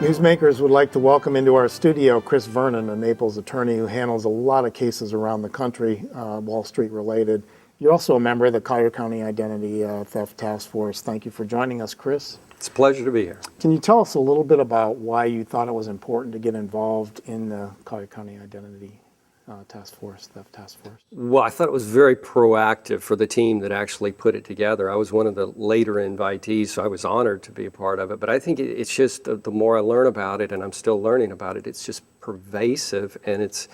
Newsmakers would like to welcome into our studio Chris Vernon, a Naples attorney who handles a lot of cases around the country, Wall Street related. You're also a member of the Collier County Identity Theft Task Force. Thank you for joining us, Chris. It's a pleasure to be here. Can you tell us a little bit about why you thought it was important to get involved in the Collier County Identity Theft Task Force? Well, I thought it was very proactive for the team that actually put it together. I was one of the later invitees, so I was honored to be a part of it. But I think it's just the more I learn about it, and I'm still learning about it, it's just pervasive, and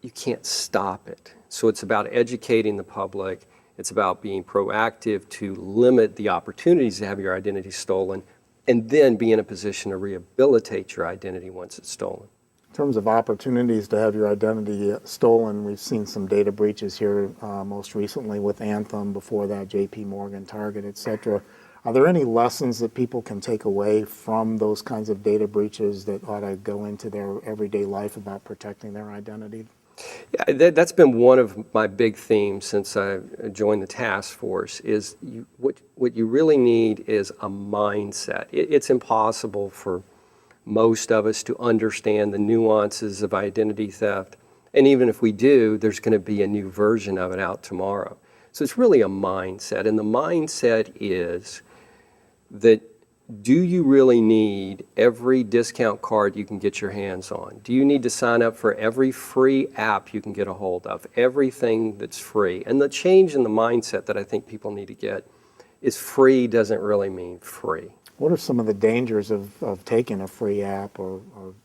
you can't stop it. So it's about educating the public. It's about being proactive to limit the opportunities to have your identity stolen, and then be in a position to rehabilitate your identity once it's stolen. In terms of opportunities to have your identity stolen, we've seen some data breaches here, most recently with Anthem, before that JP Morgan, Target, etc. Are there any lessons that people can take away from those kinds of data breaches that ought to go into their everyday life about protecting their identity? Yeah, that's been one of my big themes since I joined the task force, is what you really need is a mindset. It's impossible for most of us to understand the nuances of identity theft. And even if we do, there's going to be a new version of it out tomorrow. So it's really a mindset. And the mindset is that, do you really need every discount card you can get your hands on? Do you need to sign up for every free app you can get a hold of? Everything that's free. And the change in the mindset that I think people need to get is free doesn't really mean free. What are some of the dangers of taking a free app or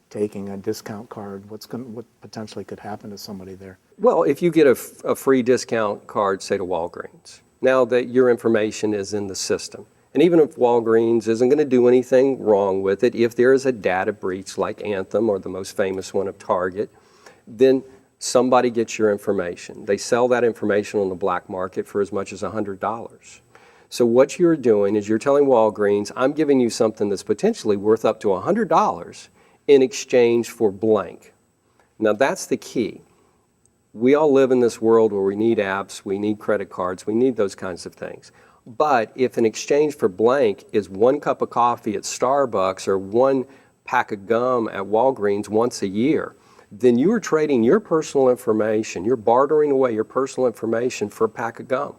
taking a discount card? What potentially could happen to somebody there? Well, if you get a free discount card, say to Walgreens, now that your information is in the system, and even if Walgreens isn't going to do anything wrong with it, if there is a data breach like Anthem or the most famous one of Target, then somebody gets your information. They sell that information on the black market for as much as $100. So what you're doing is you're telling Walgreens, I'm giving you something that's potentially worth up to $100 in exchange for blank. Now that's the key. We all live in this world where we need apps, we need credit cards, we need those kinds of things. But if in exchange for blank is 1 cup of coffee at Starbucks or 1 pack of gum at Walgreens once a year, then you are trading your personal information, you're bartering away your personal information for a pack of gum,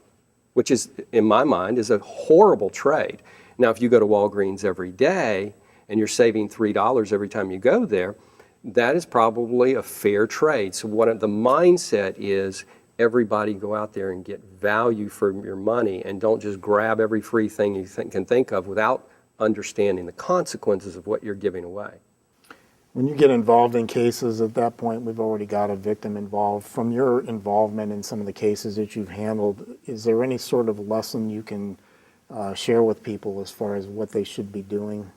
which is, in my mind, is a horrible trade. Now, if you go to Walgreens every day and you're saving $3 every time you go there, that is probably a fair trade. So what the mindset is, everybody go out there and get value for your money, and don't just grab every free thing you can think of without understanding the consequences of what you're giving away. When you get involved in cases, at that point we've already got a victim involved. From your involvement in some of the cases that you've handled, is there any sort of lesson you can share with people as far as what they should be doing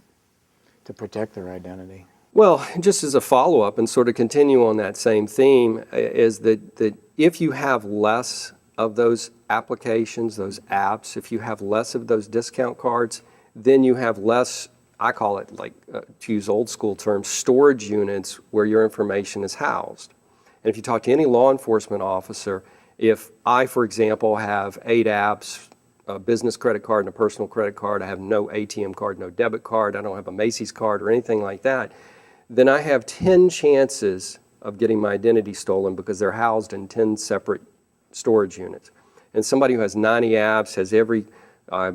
to protect their identity? Well, just as a follow-up and sort of continue on that same theme, is that if you have less of those applications, those apps, if you have less of those discount cards, then you have less, I call it, like, to use old school terms, storage units where your information is housed. And if you talk to any law enforcement officer, if I, for example, have 8 apps, a business credit card and a personal credit card, I have no ATM card, no debit card, I don't have a Macy's card or anything like that, then I have 10 chances of getting my identity stolen because they're housed in 10 separate storage units. And somebody who has 90 apps, has every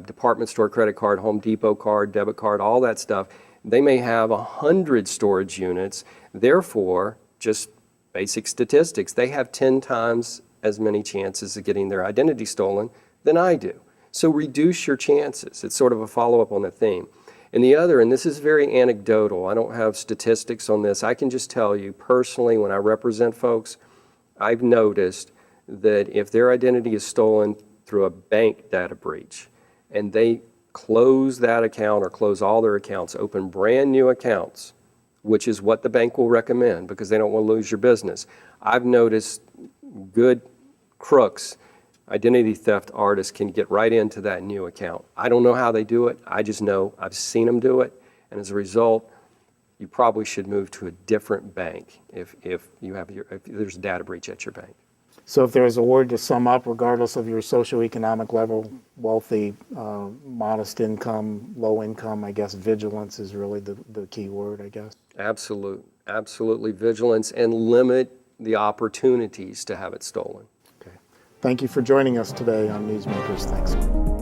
department store credit card, Home Depot card, debit card, all that stuff, they may have 100 storage units. Therefore, just basic statistics, they have 10 times as many chances of getting their identity stolen than I do. So reduce your chances. It's sort of a follow-up on the theme. And the other, and this is very anecdotal, I don't have statistics on this, I can just tell you personally, when I represent folks, I've noticed that if their identity is stolen through a bank data breach, and they close that account or close all their accounts, open brand new accounts, which is what the bank will recommend because they don't want to lose your business. I've noticed good crooks, identity theft artists, can get right into that new account. I don't know how they do it. I just know I've seen them do it. And as a result, you probably should move to a different bank if there's a data breach at your bank. So if there's a word to sum up, regardless of your socioeconomic level, wealthy, modest income, low income, I guess vigilance is really the key word, I guess. Absolutely vigilance, and limit the opportunities to have it stolen. Okay. Thank you for joining us today on Newsmakers. Thanks.